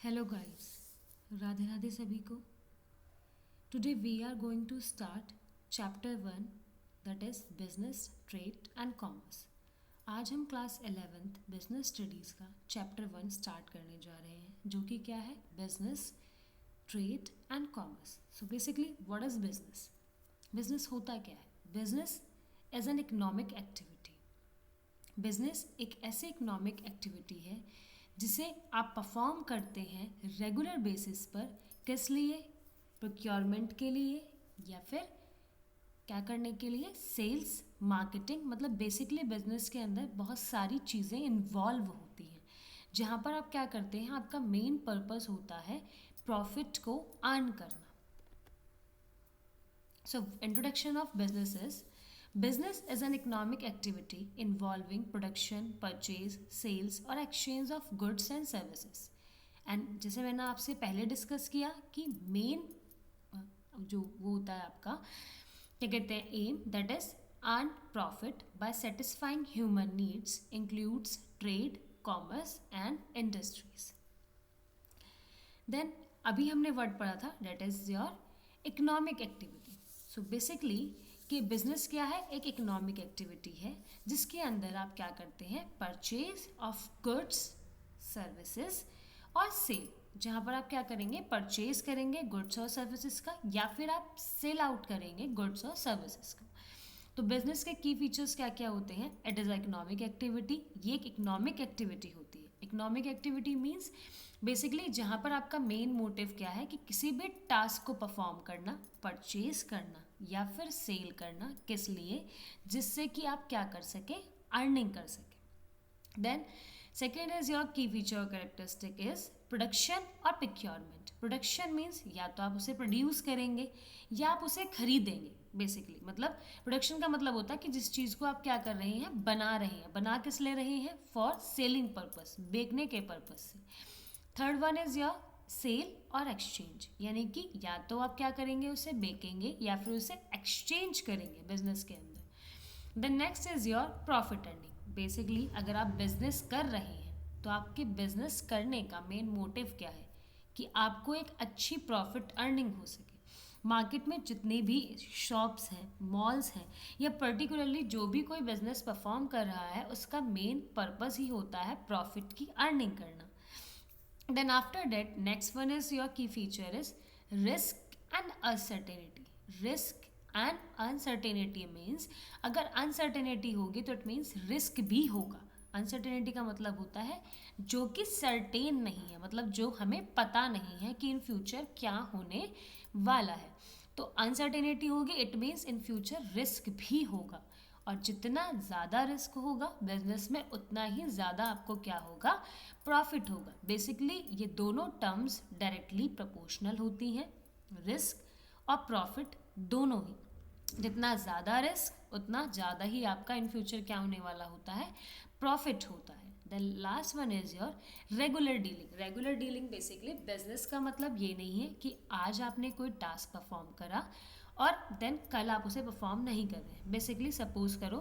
Hello guys, Radhe Radhe सभी को। Today we are going to start chapter 1, that is business, trade and commerce. आज हम class 11th business studies का chapter 1 start करने जा रहे हैं, जो कि क्या है, business, trade and commerce. So basically what is business? Business होता क्या है? Business as an economic activity. Business एक ऐसी इकोनॉमिक एक्टिविटी है जिसे आप परफॉर्म करते हैं रेगुलर बेसिस पर। किस लिए? प्रोक्योरमेंट के लिए, या फिर क्या करने के लिए? Sales, marketing. मतलब बेसिकली बिजनेस के अंदर बहुत सारी चीज़ें इन्वॉल्व होती हैं, जहाँ पर आप क्या करते हैं, आपका मेन पर्पस होता है प्रॉफिट को अर्न करना। So, introduction of business is: business is an economic activity involving production, purchase, sales और exchange of goods and services. And जैसे मैंने आपसे पहले डिस्कस किया कि मेन जो वो होता है आपका, क्या कहते हैं, aim, that is earn profit by satisfying human needs, includes trade, commerce and industries. Then अभी हमने वर्ड पढ़ा था, that is your economic activity. So basically कि बिजनेस क्या है? एक इकोनॉमिक एक्टिविटी है जिसके अंदर आप क्या करते हैं, परचेज ऑफ गुड्स, सर्विसेज और सेल। जहाँ पर आप क्या करेंगे, परचेज करेंगे गुड्स और सर्विसेज का, या फिर आप सेल आउट करेंगे गुड्स और सर्विसेज का। तो बिजनेस के की फीचर्स क्या क्या होते हैं? It is economic activity. ये एक इकोनॉमिक एक्टिविटी होती है। इकोनॉमिक एक्टिविटी मीन्स बेसिकली जहाँ पर आपका मेन मोटिव क्या है कि किसी भी टास्क को परफॉर्म करना, परचेज करना या फिर सेल करना। किस लिए? जिससे कि आप क्या कर सके, अर्निंग कर सके। देन सेकेंड इज योर की फीचर और कैरेक्टरिस्टिक इज प्रोडक्शन और प्रोक्योरमेंट। प्रोडक्शन मीन्स या तो आप उसे प्रोड्यूस करेंगे या आप उसे खरीदेंगे। बेसिकली मतलब प्रोडक्शन का मतलब होता है कि जिस चीज़ को आप क्या कर रहे हैं, बना रहे हैं। बना किस ले रहे हैं? फॉर सेलिंग पर्पस, बेचने के पर्पस से। Third one is your sale और एक्सचेंज, यानी कि या तो आप क्या करेंगे, उसे बेचेंगे या फिर उसे एक्सचेंज करेंगे बिजनेस के अंदर। The next is your profit earning. Basically अगर आप बिजनेस कर रहे हैं तो आपके बिजनेस करने का मेन मोटिव क्या है कि आपको एक अच्छी प्रॉफिट अर्निंग हो सके। मार्केट में जितने भी शॉप्स हैं, मॉल्स हैं, या पर्टिकुलरली जो भी कोई बिजनेस परफॉर्म कर रहा है, उसका मेन पर्पस ही होता है प्रॉफिट की अर्निंग करना। Then after that, next one is your key feature is risk and uncertainty. Risk and uncertainty means अगर uncertainty होगी तो it means risk भी होगा। अनसर्टेनिटी का मतलब होता है जो कि सर्टेन नहीं है, मतलब जो हमें पता नहीं है कि इन फ्यूचर क्या होने वाला है। तो अनसर्टेनिटी होगी, it means in future risk भी होगा। और जितना ज़्यादा रिस्क होगा बिजनेस में, उतना ही ज़्यादा आपको क्या होगा, प्रॉफिट होगा। बेसिकली ये दोनों टर्म्स डायरेक्टली प्रोपोर्शनल होती हैं, रिस्क और प्रॉफिट दोनों ही। जितना ज़्यादा रिस्क उतना ज़्यादा ही आपका इन फ्यूचर क्या होने वाला होता है, प्रॉफिट होता है। Then last one is your regular dealing. Regular dealing basically business का मतलब ये नहीं है कि आज आपने कोई टास्क परफॉर्म करा और देन कल आप उसे परफॉर्म नहीं कर रहे हैं। बेसिकली सपोज करो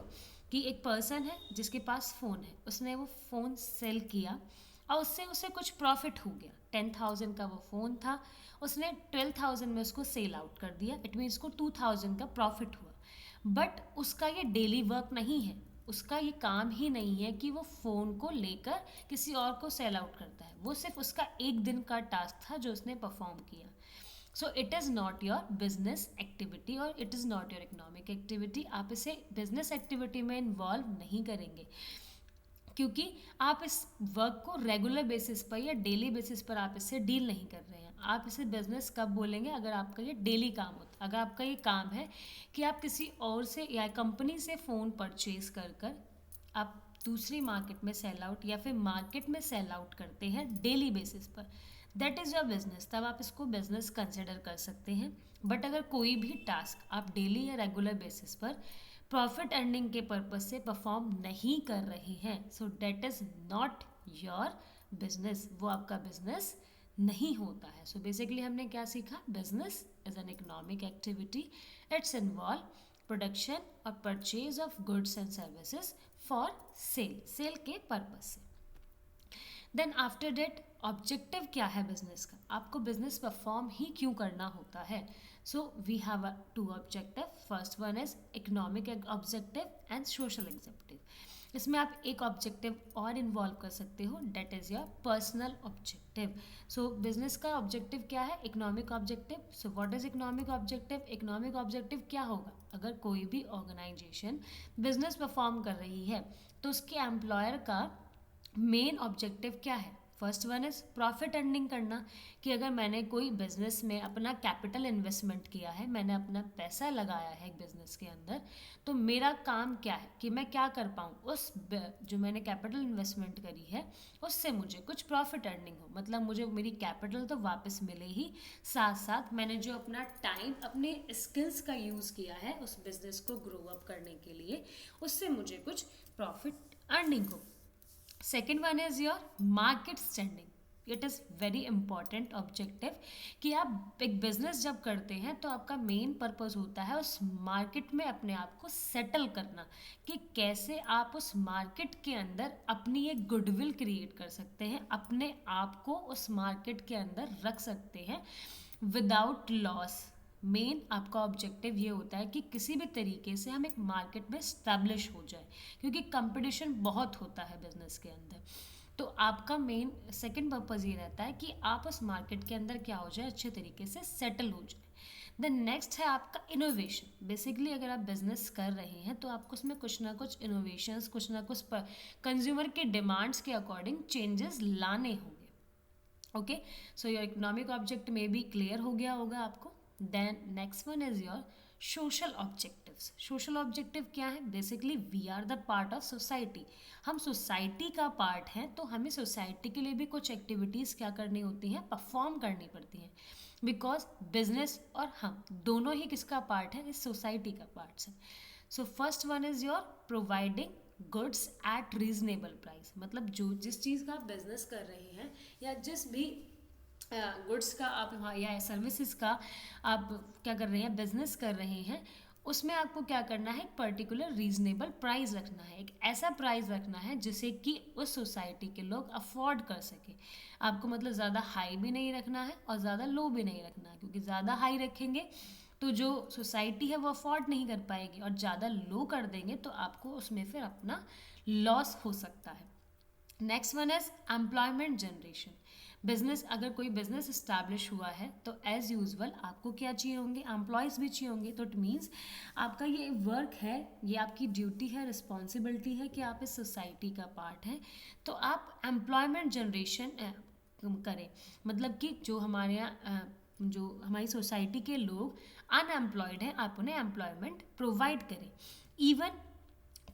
कि एक पर्सन है जिसके पास फ़ोन है, उसने वो फ़ोन सेल किया और उससे उसे कुछ प्रॉफिट हो गया। 10,000 का वो फ़ोन था, उसने 12,000 में उसको सेल आउट कर दिया। इट मीन्स उसको 2,000 का प्रॉफिट हुआ। बट उसका ये डेली वर्क नहीं है, उसका ये काम ही नहीं है कि वो फ़ोन को लेकर किसी और को सेल आउट करता है। वो सिर्फ उसका एक दिन का टास्क था जो उसने परफॉर्म किया। So it is not your business activity और it is not your economic activity. आप इसे बिजनेस एक्टिविटी में इन्वॉल्व नहीं करेंगे क्योंकि आप इस वर्क को रेगुलर बेसिस पर या डेली बेसिस पर आप इससे डील नहीं कर रहे हैं। आप इसे बिजनेस कब बोलेंगे? अगर आपका ये डेली काम होता, अगर आपका ये काम है कि आप किसी और से या कंपनी से फ़ोन परचेज कर कर आप दूसरी मार्केट में सेल आउट या फिर मार्केट में सेल आउट करते हैं डेली बेसिस पर, दैट इज़ योर बिजनेस। तब आप इसको बिजनेस कंसिडर कर सकते हैं। बट अगर कोई भी टास्क आप डेली या रेगुलर बेसिस पर प्रॉफिट अर्निंग के पर्पज से परफॉर्म नहीं कर रहे हैं, so that is not your business. वो आपका बिजनेस नहीं होता है। सो बेसिकली हमने क्या सीखा? Business is an economic activity. It's involve production और purchase of goods and services for sale, sale के पर्पज से। देन आफ्टर डेट ऑब्जेक्टिव क्या है बिजनेस का, आपको बिजनेस परफॉर्म ही क्यों करना होता है. So we have two objective. First one is economic objective and social objective. इसमें आप एक ऑब्जेक्टिव और इन्वॉल्व कर सकते हो, that is your personal objective. So business का ऑब्जेक्टिव क्या है, economic objective. So what is economic objective. Economic objective क्या होगा, अगर कोई भी ऑर्गेनाइजेशन बिजनेस परफॉर्म कर रही है तो उसके एम्प्लॉयर का मेन ऑब्जेक्टिव क्या है. First one is profit earning करना, कि अगर मैंने कोई बिजनेस में अपना कैपिटल इन्वेस्टमेंट किया है, मैंने अपना पैसा लगाया है एक बिजनेस के अंदर, तो मेरा काम क्या है कि मैं क्या कर पाऊँ उस जो मैंने कैपिटल इन्वेस्टमेंट करी है उससे मुझे कुछ प्रॉफिट अर्निंग हो. मतलब मुझे मेरी कैपिटल तो वापस मिले ही, साथ साथ मैंने जो अपना टाइम अपने स्किल्स का यूज़ किया है उस बिजनेस को ग्रो अप करने के लिए, उससे मुझे कुछ प्रॉफिट अर्निंग हो. Second one is your market standing. It is very important objective, कि आप एक बिजनेस जब करते हैं तो आपका मेन पर्पस होता है उस मार्केट में अपने आप को सेटल करना, कि कैसे आप उस मार्केट के अंदर अपनी एक गुडविल क्रिएट कर सकते हैं, अपने आप को उस मार्केट के अंदर रख सकते हैं विदाउट लॉस. मेन आपका ऑब्जेक्टिव ये होता है कि किसी भी तरीके से हम एक मार्केट में स्टैब्लिश हो जाए, क्योंकि कंपटीशन बहुत होता है बिजनेस के अंदर. तो आपका मेन सेकंड पर्पज़ ये रहता है कि आप उस मार्केट के अंदर क्या हो जाए, अच्छे तरीके से सेटल हो जाए. देन नेक्स्ट है आपका इनोवेशन. बेसिकली अगर आप बिजनेस कर रहे हैं तो आपको उसमें कुछ ना कुछ इनोवेशंस, कुछ ना कुछ कंज्यूमर के डिमांड्स के अकॉर्डिंग चेंजेस लाने होंगे. Okay, so your economic object में भी क्लियर हो गया होगा आपको. Then next one is your social objectives. Social objective क्या है, basically we are the part of society. हम सोसाइटी का पार्ट हैं, तो हमें सोसाइटी के लिए भी कुछ एक्टिविटीज़ क्या करनी होती हैं, परफॉर्म करनी पड़ती हैं, बिकॉज बिजनेस और हम दोनों ही किसका पार्ट है, इस सोसाइटी का पार्ट है. सो first one is your providing goods at reasonable price. मतलब जो जिस चीज़ का आप बिजनेस कर रहे हैं या जिस भी गुड्स का आप वहाँ या सर्विसेज का आप क्या कर रहे हैं, बिजनेस कर रहे हैं, उसमें आपको क्या करना है, एक पर्टिकुलर रीजनेबल प्राइस रखना है. एक ऐसा प्राइस रखना है जिसे कि उस सोसाइटी के लोग अफोर्ड कर सके. आपको मतलब ज़्यादा हाई भी नहीं रखना है और ज़्यादा लो भी नहीं रखना है, क्योंकि ज़्यादा हाई रखेंगे तो जो सोसाइटी है वो अफोर्ड नहीं कर पाएगी, और ज़्यादा लो कर देंगे तो आपको उसमें फिर अपना लॉस हो सकता है. Next one is employment generation. Business, अगर कोई बिजनेस इस्टेब्लिश हुआ है तो एज यूजल आपको क्या चाहिए होंगे, एम्प्लॉयज़ भी चाहिए होंगे. तो इट मीन्स आपका ये वर्क है, ये आपकी ड्यूटी है, रिस्पॉन्सिबिलिटी है कि आप इस सोसाइटी का पार्ट हैं, तो आप एम्प्लॉयमेंट जनरेशन करें. मतलब कि जो हमारे यहाँ जो हमारी सोसाइटी के लोग अनएम्प्लॉयड हैं, आप उन्हें एम्प्लॉयमेंट प्रोवाइड करें. इवन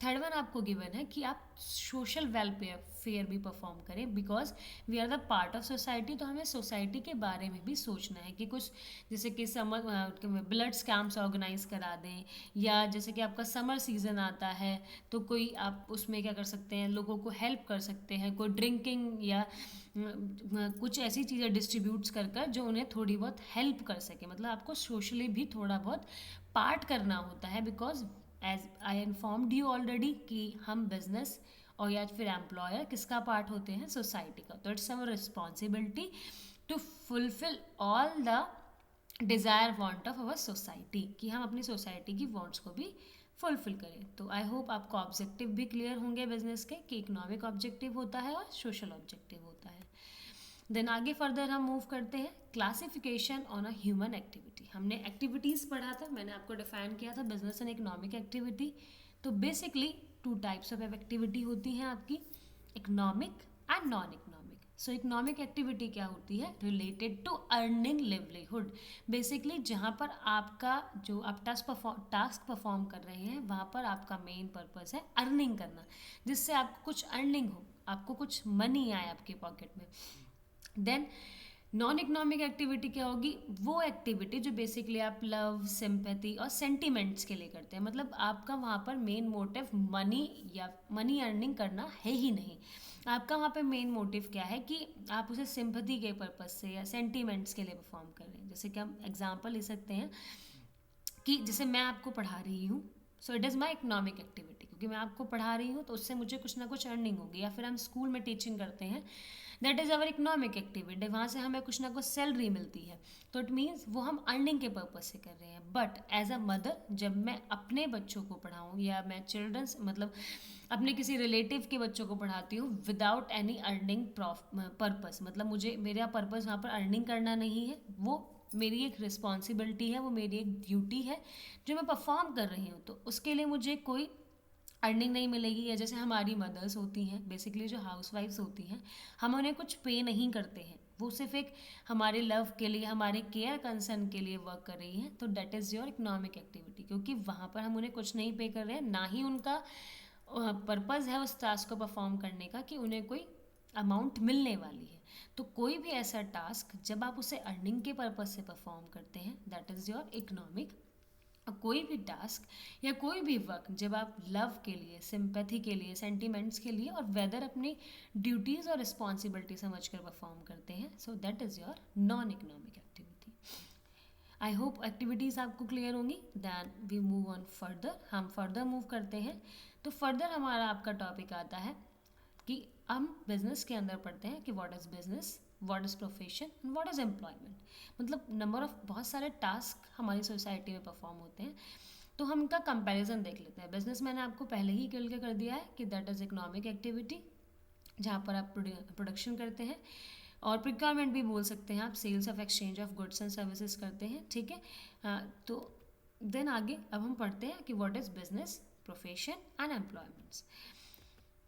थर्ड वन आपको गिवन है कि आप सोशल वेलफेयर भी परफॉर्म करें, because we are the part of society. तो हमें सोसाइटी के बारे में भी सोचना है कि कुछ जैसे कि समर ब्लड कैंप्स ऑर्गेनाइज करा दें, या जैसे कि आपका समर सीज़न आता है तो कोई आप उसमें क्या कर सकते हैं, लोगों को हेल्प कर सकते हैं, कोई ड्रिंकिंग या कुछ ऐसी चीज़ें डिस्ट्रीब्यूट्स कर कर जो उन्हें थोड़ी बहुत हेल्प कर सके. मतलब आपको सोशली भी थोड़ा बहुत पार्ट करना होता है, because as I informed you already कि हम बिजनेस और या फिर एम्प्लॉयर किसका पार्ट होते हैं, सोसाइटी का. तो it's our responsibility to fulfil all the desire want of our society, कि हम अपनी सोसाइटी की वांट्स को भी फुलफिल करें. तो आई होप आपको ऑब्जेक्टिव भी क्लियर होंगे बिजनेस के, कि इकोनॉमिक ऑब्जेक्टिव होता है और सोशल ऑब्जेक्टिव होता है. देन आगे फर्दर हम मूव करते हैं classification on a human activity. हमने एक्टिविटीज़ पढ़ा था, मैंने आपको डिफाइन किया था बिजनेस एंड इकोनॉमिक एक्टिविटी. तो basically two types of activity होती हैं आपकी, economic and non economic. So economic activity क्या होती है, related to earning livelihood. Basically जहाँ पर आपका जो आप टास्क परफॉर्म कर रहे हैं वहाँ पर आपका मेन पर्पस है अर्निंग करना, जिससे आपको कुछ अर्निंग हो, आपको कुछ मनी आए आपके पॉकेट में. देन नॉन इकोनॉमिक एक्टिविटी क्या होगी, वो एक्टिविटी जो बेसिकली आप लव, सिंपैथी और सेंटिमेंट्स के लिए करते हैं. मतलब आपका वहाँ पर मेन मोटिव मनी या मनी अर्निंग करना है ही नहीं. आपका वहाँ पे मेन मोटिव क्या है कि आप उसे सिंपैथी के पर्पज से या सेंटिमेंट्स के लिए परफॉर्म कर रहे हैं. जैसे कि हम एग्जांपल ले सकते हैं कि जैसे मैं आपको पढ़ा रही हूँ, सो it is my economic activity, क्योंकि मैं आपको पढ़ा रही हूँ तो उससे मुझे कुछ ना कुछ अर्निंग होगी, या फिर हम स्कूल में टीचिंग करते हैं, that is our economic activity, वहाँ से हमें कुछ ना कुछ सैलरी मिलती है, तो इट मीन्स वो हम अर्निंग के पर्पज से कर रहे हैं। बट एज अ मदर जब मैं अपने बच्चों को पढ़ाऊँ या मैं चिल्ड्रंस मतलब अपने किसी रिलेटिव के बच्चों को पढ़ाती हूँ विदाउट एनी अर्निंग पर्पस, मतलब मुझे मेरा पर्पस वहाँ पर अर्निंग करना नहीं है, वो मेरी एक रिस्पॉन्सिबिलिटी है, वो मेरी एक ड्यूटी है जो मैं परफॉर्म कर रही हूँ, तो उसके लिए मुझे कोई अर्निंग नहीं मिलेगी। या जैसे हमारी मदर्स होती हैं, बेसिकली जो हाउस वाइफ्स होती हैं, हम उन्हें कुछ पे नहीं करते हैं, वो सिर्फ एक हमारे लव के लिए, हमारे केयर कंसर्न के लिए वर्क कर रही हैं, तो that is your economic activity, क्योंकि वहाँ पर हम उन्हें कुछ नहीं पे कर रहे हैं, ना ही उनका पर्पज़ है उस टास्क को परफॉर्म करने का कि उन्हें कोई अमाउंट मिलने वाली है। तो कोई भी ऐसा टास्क जब आप उसे अर्निंग के पर्पज से परफॉर्म करते हैं, दैट इज़ योर इकोनॉमिक। कोई भी टास्क या कोई भी वर्क जब आप लव के लिए, सिंपैथी के लिए, सेंटिमेंट्स के लिए और वेदर अपनी ड्यूटीज़ और रिस्पॉन्सिबिलिटी समझ कर परफॉर्म करते हैं, so that is your non economic activity. I hope activities आपको क्लियर होंगी। Then we move on further, हम फर्दर मूव करते हैं। तो फर्दर हमारा आपका टॉपिक आता है कि हम बिजनेस के अंदर पढ़ते हैं कि what is business, what is profession and what is employment. मतलब नंबर ऑफ बहुत सारे टास्क हमारी सोसाइटी में परफॉर्म होते हैं, तो हम इनका कंपैरिजन देख लेते हैं। बिजनेस मैंने आपको पहले ही क्लियर कर दिया है कि दैट इज़ इकोनॉमिक एक्टिविटी, जहाँ पर आप प्रोडक्शन करते हैं, और प्रिक्वायरमेंट भी बोल सकते हैं आप, sales of exchange of goods and services करते हैं, ठीक है। तो देन आगे अब हम पढ़ते हैं कि what is business, profession and employments.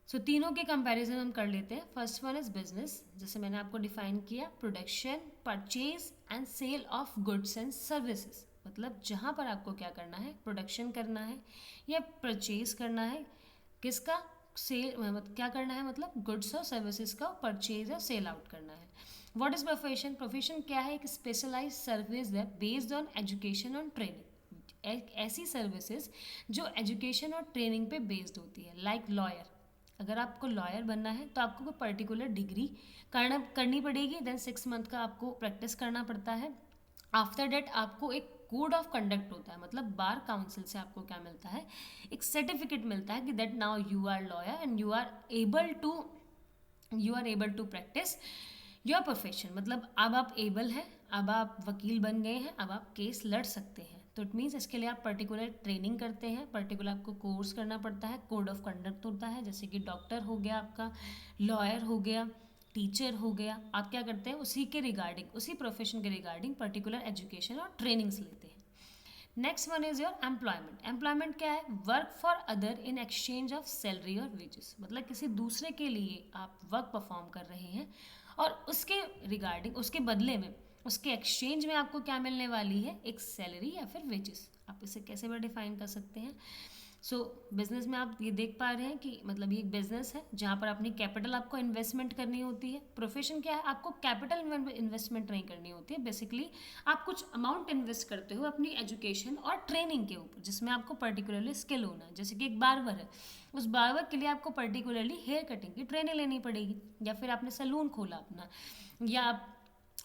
So तीनों के कंपैरिजन हम कर लेते हैं। फर्स्ट वन इज बिजनेस, जैसे मैंने आपको डिफाइन किया, production, purchase and sale of goods and services, मतलब जहाँ पर आपको क्या करना है, प्रोडक्शन करना है या परचेज करना है, किसका, सेल क्या करना है, मतलब गुड्स और सर्विसेज का परचेज और सेल आउट करना है। व्हाट इज प्रोफेशन, प्रोफेशन क्या है, एक स्पेशलाइज सर्विस है बेस्ड ऑन एजुकेशन और ट्रेनिंग, एक ऐसी सर्विसेज जो एजुकेशन और ट्रेनिंग पे बेस्ड होती है। लाइक लॉयर, अगर आपको लॉयर बनना है तो आपको कोई पर्टिकुलर डिग्री करनी पड़ेगी, देन 6 मंथ का आपको प्रैक्टिस करना पड़ता है। आफ्टर डेट आपको एक कोड ऑफ कंडक्ट होता है, मतलब बार काउंसिल से आपको क्या मिलता है, एक सर्टिफिकेट मिलता है कि that now you are lawyer and you are able to practise your profession, मतलब अब आप एबल हैं, अब आप वकील बन गए हैं, अब आप केस लड़ सकते हैं। तो इट मीन्स इसके लिए आप पर्टिकुलर ट्रेनिंग करते हैं, पर्टिकुलर आपको कोर्स करना पड़ता है, कोड ऑफ कंडक्ट होता है, जैसे कि डॉक्टर हो गया आपका, लॉयर हो गया, टीचर हो गया, आप क्या करते हैं उसी के रिगार्डिंग, उसी प्रोफेशन के रिगार्डिंग पर्टिकुलर एजुकेशन और ट्रेनिंग्स लेते हैं। Next one is your employment. Employment क्या है, work for other in exchange of salary और वेजेस, मतलब किसी दूसरे के लिए आप वर्क परफॉर्म कर रहे हैं और उसके रिगार्डिंग, उसके बदले में, उसके एक्सचेंज में आपको क्या मिलने वाली है, एक सैलरी या फिर वेजेस। आप इसे कैसे भी डिफाइन कर सकते हैं। सो बिजनेस में आप ये देख पा रहे हैं कि मतलब ये एक बिजनेस है जहाँ पर अपनी कैपिटल आपको इन्वेस्टमेंट करनी होती है। प्रोफेशन क्या है, आपको कैपिटल इन्वेस्टमेंट नहीं करनी होती है, बेसिकली आप कुछ अमाउंट इन्वेस्ट करते हो अपनी एजुकेशन और ट्रेनिंग के ऊपर, जिसमें आपको पर्टिकुलरली स्किल होना है। जैसे कि एक बार्बर है, उस बार्बर के लिए आपको पर्टिकुलरली हेयर कटिंग की ट्रेनिंग लेनी पड़ेगी, या फिर आपने सैलून खोला अपना, या आप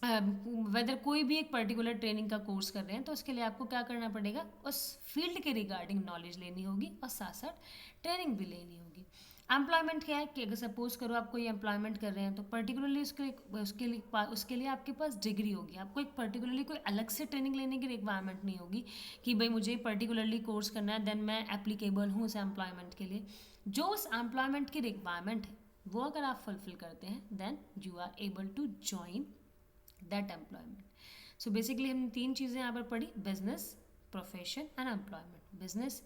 वेदर कोई भी एक पर्टिकुलर ट्रेनिंग का कोर्स कर रहे हैं, तो उसके लिए आपको क्या करना पड़ेगा, उस फील्ड के रिगार्डिंग नॉलेज लेनी होगी और साथ साथ ट्रेनिंग भी लेनी होगी। एम्प्लॉयमेंट क्या है कि अगर सपोज करो आप कोई एम्प्लॉयमेंट कर रहे हैं, तो पर्टिकुलरली उसके लिए आपके पास डिग्री होगी, आपको एक पर्टिकुलरली कोई अलग से ट्रेनिंग लेने की रिक्वायरमेंट नहीं होगी कि भाई मुझे पर्टिकुलरली कोर्स करना है, देन मैं एप्लीकेबल हूँ उस एम्प्लॉयमेंट के लिए। जो उस एम्प्लॉयमेंट की रिक्वायरमेंट है वो अगर आप फुलफिल करते हैं, then you are able to join that employment. So basically हमने 3 चीज़ें यहाँ पर पढ़ी, business, profession and employment. Business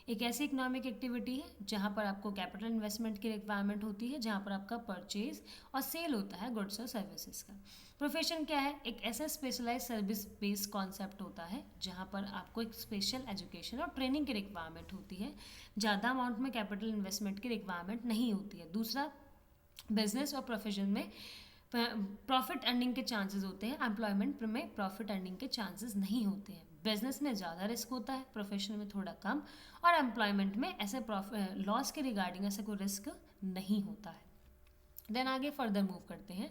एक ऐसी इकोनॉमिक एक्टिविटी है जहाँ पर आपको कैपिटल इन्वेस्टमेंट की रिक्वायरमेंट होती है, जहाँ पर आपका परचेज और सेल होता है गुड्स और सर्विसेज का। प्रोफेशन क्या है, एक ऐसा स्पेशलाइज सर्विस बेस्ड कॉन्सेप्ट होता है जहाँ पर आपको एक स्पेशल एजुकेशन और ट्रेनिंग की रिक्वायरमेंट होती है, ज़्यादा अमाउंट में कैपिटल इन्वेस्टमेंट की रिक्वायरमेंट नहीं होती है। दूसरा, बिजनेस और प्रोफेशन में प्रॉफिट अर्निंग के चांसेस होते हैं, एम्प्लॉयमेंट में प्रॉफिट अर्निंग के चांसेस नहीं होते हैं। बिजनेस में ज़्यादा रिस्क होता है, प्रोफेशन में थोड़ा कम, और एम्प्लॉयमेंट में ऐसे लॉस के रिगार्डिंग ऐसा कोई रिस्क नहीं होता है। देन आगे फर्दर मूव करते हैं,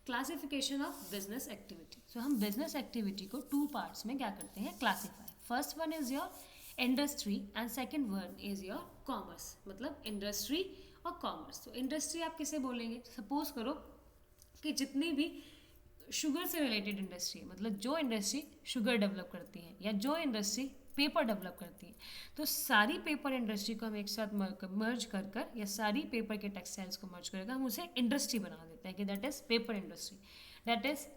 क्लासिफिकेशन ऑफ बिजनेस एक्टिविटी। सो हम बिजनेस एक्टिविटी को 2 पार्ट्स में क्या करते हैं, classify. First one is your industry and second word is your commerce, मतलब इंडस्ट्री और कॉमर्स। तो इंडस्ट्री आप किसे बोलेंगे, सपोज करो कि जितनी भी शुगर से रिलेटेड इंडस्ट्री है, मतलब जो इंडस्ट्री शुगर डेवलप करती है या जो इंडस्ट्री पेपर डेवलप करती है, तो सारी पेपर इंडस्ट्री को हम एक साथ मर्ज कर कर या सारी पेपर के टेक्सटाइल्स को मर्ज करके हम उसे इंडस्ट्री बना देते हैं कि that is paper industry, that is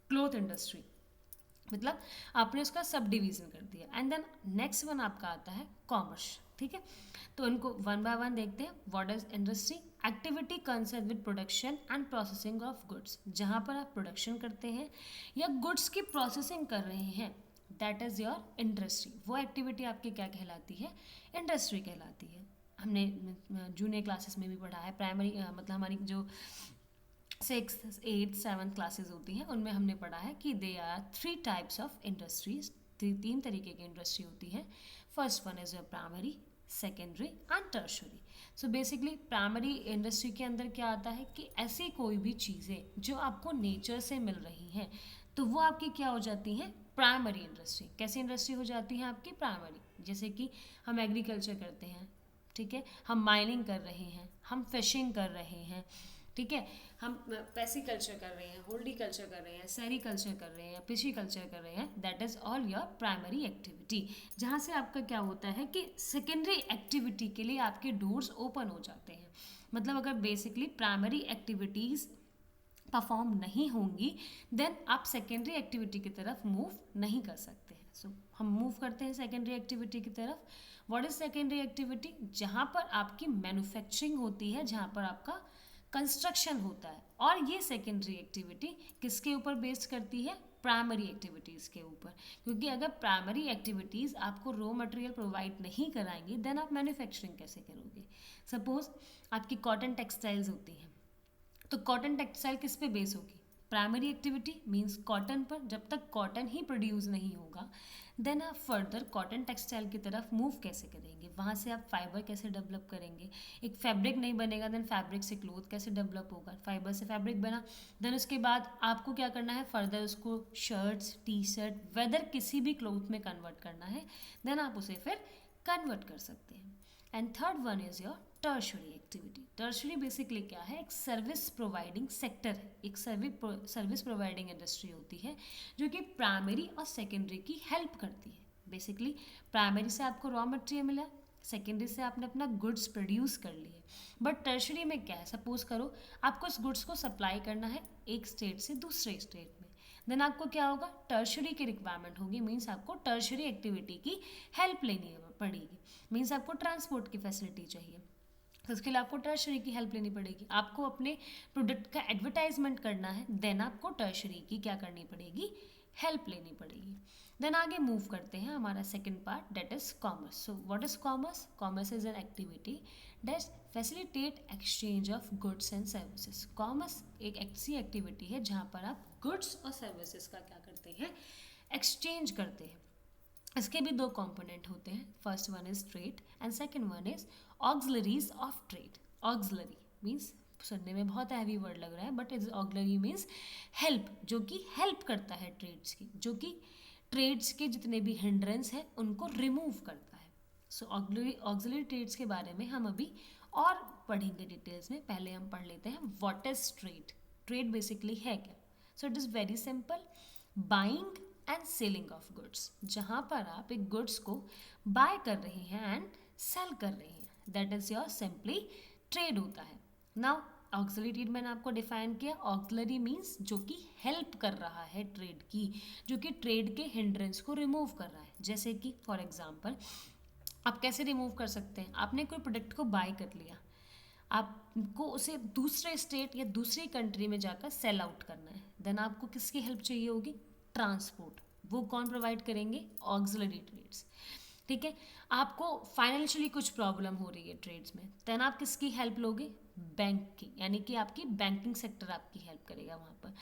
cloth industry, मतलब आपने उसका सब डिवीजन कर दिया। एंड देन नेक्स्ट वन आपका आता है कॉमर्स, ठीक है। तो इनको वन बाय वन देखते हैं। What is industry, activity concern with production and processing of goods, जहाँ पर आप प्रोडक्शन करते हैं या गुड्स की प्रोसेसिंग कर रहे हैं, दैट इज योर इंडस्ट्री। वो एक्टिविटी आपकी क्या कहलाती है, इंडस्ट्री कहलाती है। हमने जूनियर क्लासेस में भी पढ़ा है, प्राइमरी मतलब हमारी जो 6th 8th 7th क्लासेस होती हैं उनमें हमने पढ़ा है कि they are 3 types of industries, 3 तरीके की इंडस्ट्री होती है। First one is your primary, secondary and tertiary. So basically primary industry के अंदर क्या आता है कि ऐसी कोई भी चीज़ें जो आपको नेचर से मिल रही हैं तो वो आपकी क्या हो जाती हैं, प्राइमरी इंडस्ट्री। कैसी इंडस्ट्री हो जाती है आपकी, प्राइमरी। जैसे कि हम एग्रीकल्चर करते हैं, ठीक है, हम माइनिंग कर रहे हैं, हम फिशिंग कर रहे हैं, ठीक है, हम पैसिकल्चर कर रहे हैं, होल्डिकल्चर कर रहे हैं, सेरिकल्चर कर रहे हैं, पिशीकल्चर कर रहे हैं, that is all your primary activity. जहाँ से आपका क्या होता है कि सेकेंडरी एक्टिविटी के लिए आपके डोर्स ओपन हो जाते हैं। मतलब अगर बेसिकली प्राइमरी एक्टिविटीज़ परफॉर्म नहीं होंगी देन आप सेकेंडरी एक्टिविटी की तरफ मूव नहीं कर सकते हैं। सो हम मूव करते हैं सेकेंडरी एक्टिविटी की तरफ। व्हाट इज सेकेंडरी एक्टिविटी, जहाँ पर आपकी मैन्युफैक्चरिंग होती है, जहाँ पर आपका कंस्ट्रक्शन होता है। और ये सेकेंडरी एक्टिविटी किसके ऊपर बेस्ड करती है, प्राइमरी एक्टिविटीज़ के ऊपर। क्योंकि अगर प्राइमरी एक्टिविटीज़ आपको रॉ मटेरियल प्रोवाइड नहीं कराएंगी देन आप मैन्युफैक्चरिंग कैसे करोगे। सपोज आपकी कॉटन टेक्सटाइल्स होती हैं, तो कॉटन टेक्सटाइल किस पे बेस होगी, प्राइमरी एक्टिविटी मींस कॉटन पर। जब तक कॉटन ही प्रोड्यूस नहीं होगा देन आप फर्दर कॉटन टेक्सटाइल की तरफ मूव कैसे करेंगे, वहाँ से आप फाइबर कैसे डेवलप करेंगे। एक फैब्रिक नहीं बनेगा देन फैब्रिक से क्लोथ कैसे डेवलप होगा, फाइबर से फैब्रिक बना देन उसके बाद आपको क्या करना है, फर्दर उसको शर्ट्स, टी शर्ट, वेदर किसी भी क्लोथ में कन्वर्ट करना है देन आप उसे फिर कन्वर्ट कर सकते हैं। And third one is your tertiary activity. Tertiary basically क्या है, एक सर्विस प्रोवाइडिंग सेक्टर है, एक सर्विस प्रोवाइडिंग इंडस्ट्री होती है जो कि प्राइमरी और सेकेंडरी की हेल्प करती है। बेसिकली प्राइमरी से आपको रॉ मटेरियल मिला, सेकेंडरी से आपने अपना गुड्स प्रोड्यूस कर लिए, बट टर्शरी में क्या है, सपोज करो आपको इस गुड्स को सप्लाई करना है एक स्टेट से दूसरे स्टेट में, देन आपको क्या होगा, टर्शरी की रिक्वायरमेंट होगी, मीन्स आपको टर्शरी एक्टिविटी की हेल्प लेनी पड़ेगी। मीन्स आपको ट्रांसपोर्ट की फैसिलिटी चाहिए तो उसके लिए आपको टर्शरी की हेल्प लेनी पड़ेगी। आपको अपने प्रोडक्ट का एडवर्टाइजमेंट करना है देन आपको टर्शरी की क्या करनी पड़ेगी, हेल्प लेनी पड़ेगी। देन आगे मूव करते हैं हमारा second part, that is commerce. So what is commerce, commerce is an activity that facilitate exchange of goods and services. Commerce एक ऐसी एक्टिविटी है जहाँ पर आप गुड्स और सर्विसेज का क्या करते हैं, एक्सचेंज करते हैं। इसके भी 2 कंपोनेंट होते हैं, first one is trade and second one is auxiliaries of trade. Auxiliary means सुनने में बहुत हैवी वर्ड लग रहा है but is auxiliary means help, जो कि हेल्प करता है ट्रेड्स की, जो कि ट्रेड्स के जितने भी हिंड्रेंस हैं उनको रिमूव करता है। सो ऑक्सिलरी ट्रेड्स के बारे में हम अभी और पढ़ेंगे डिटेल्स में। पहले हम पढ़ लेते हैं what is trade. Trade basically है क्या, सो it is very simple, buying and selling of goods. जहाँ पर आप एक गुड्स को बाय कर रहे हैं एंड सेल कर रहे हैं, that is your simply trade होता है। नाउ ऑक्सिलरी ट्रेड मैंने आपको डिफाइन किया, ऑक्सिलरी मीन्स जो कि हेल्प कर रहा है ट्रेड की, जो कि ट्रेड के हिंड्रेंस को रिमूव कर रहा है। जैसे कि फॉर एग्जाम्पल आप कैसे रिमूव कर सकते हैं, आपने कोई प्रोडक्ट को बाय कर लिया, आपको उसे दूसरे स्टेट या दूसरी कंट्री में जाकर सेल आउट करना है, देन आपको किसकी हेल्प चाहिए होगी, ट्रांसपोर्ट। वो कौन प्रोवाइड करेंगे, ऑक्सिलरी ट्रेड्स। ठीक है, आपको फाइनेंशियली कुछ प्रॉब्लम हो रही है ट्रेड्स में, देन आप किसकी हेल्प लोगे, बैंक की, यानी कि आपकी बैंकिंग सेक्टर आपकी हेल्प करेगा वहाँ पर।